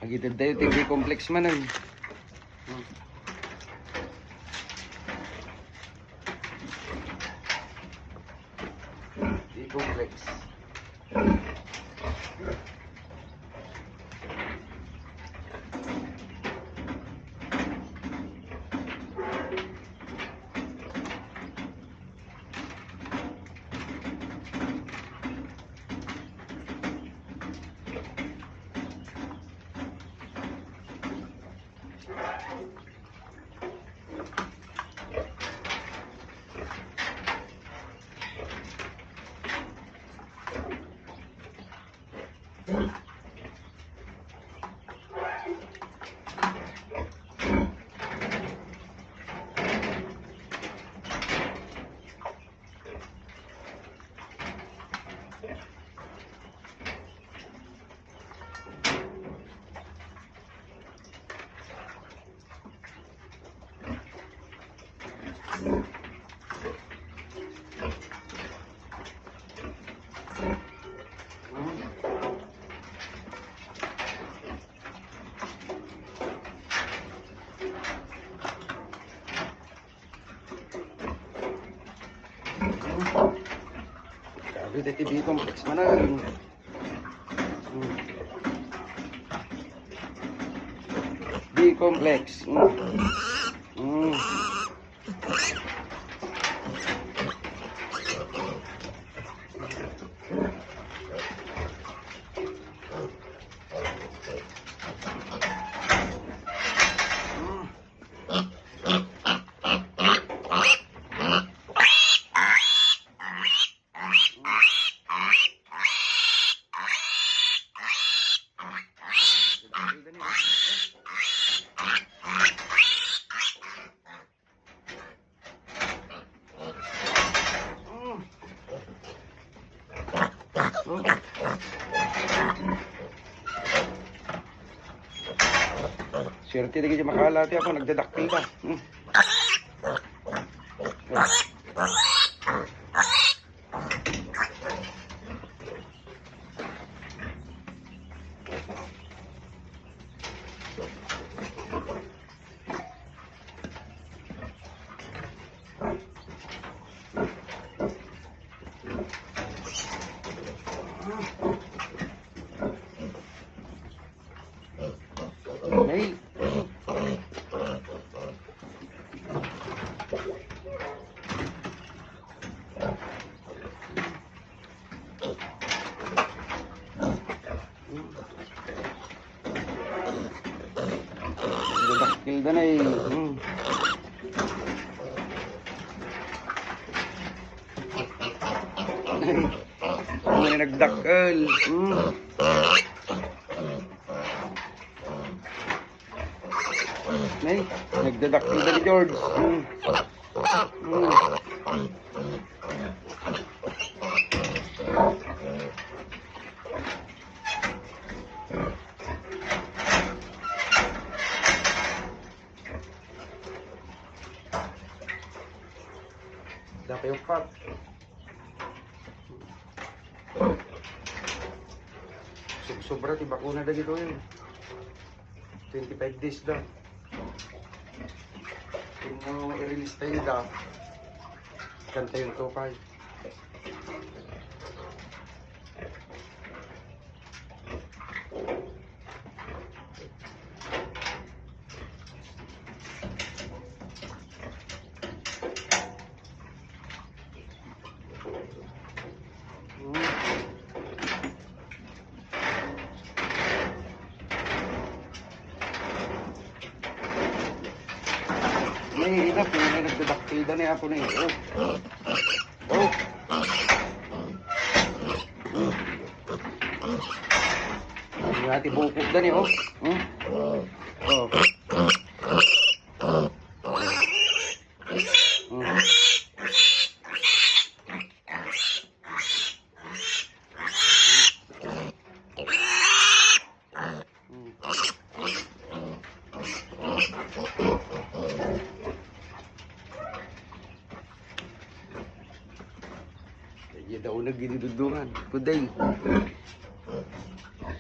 Agitid tayo, TV complex man ay. TV complex. Grabe, TV complex man na. B complex. Swerte lagi siya makalati ako, nagdadaktil ka. Hey. Dakil na eh. May nagdakil. Nay, nagdadakil na ni George. Dapat yung part. Sobra, tibakuna na dito yun. 25 days daw. Kung i-release tayo daw, kanta yung tokay. May hirap yung nagdadaktil na niya ako na yun. Yung ati bukog na niya, Iya daw nagdidudungan. Kuday.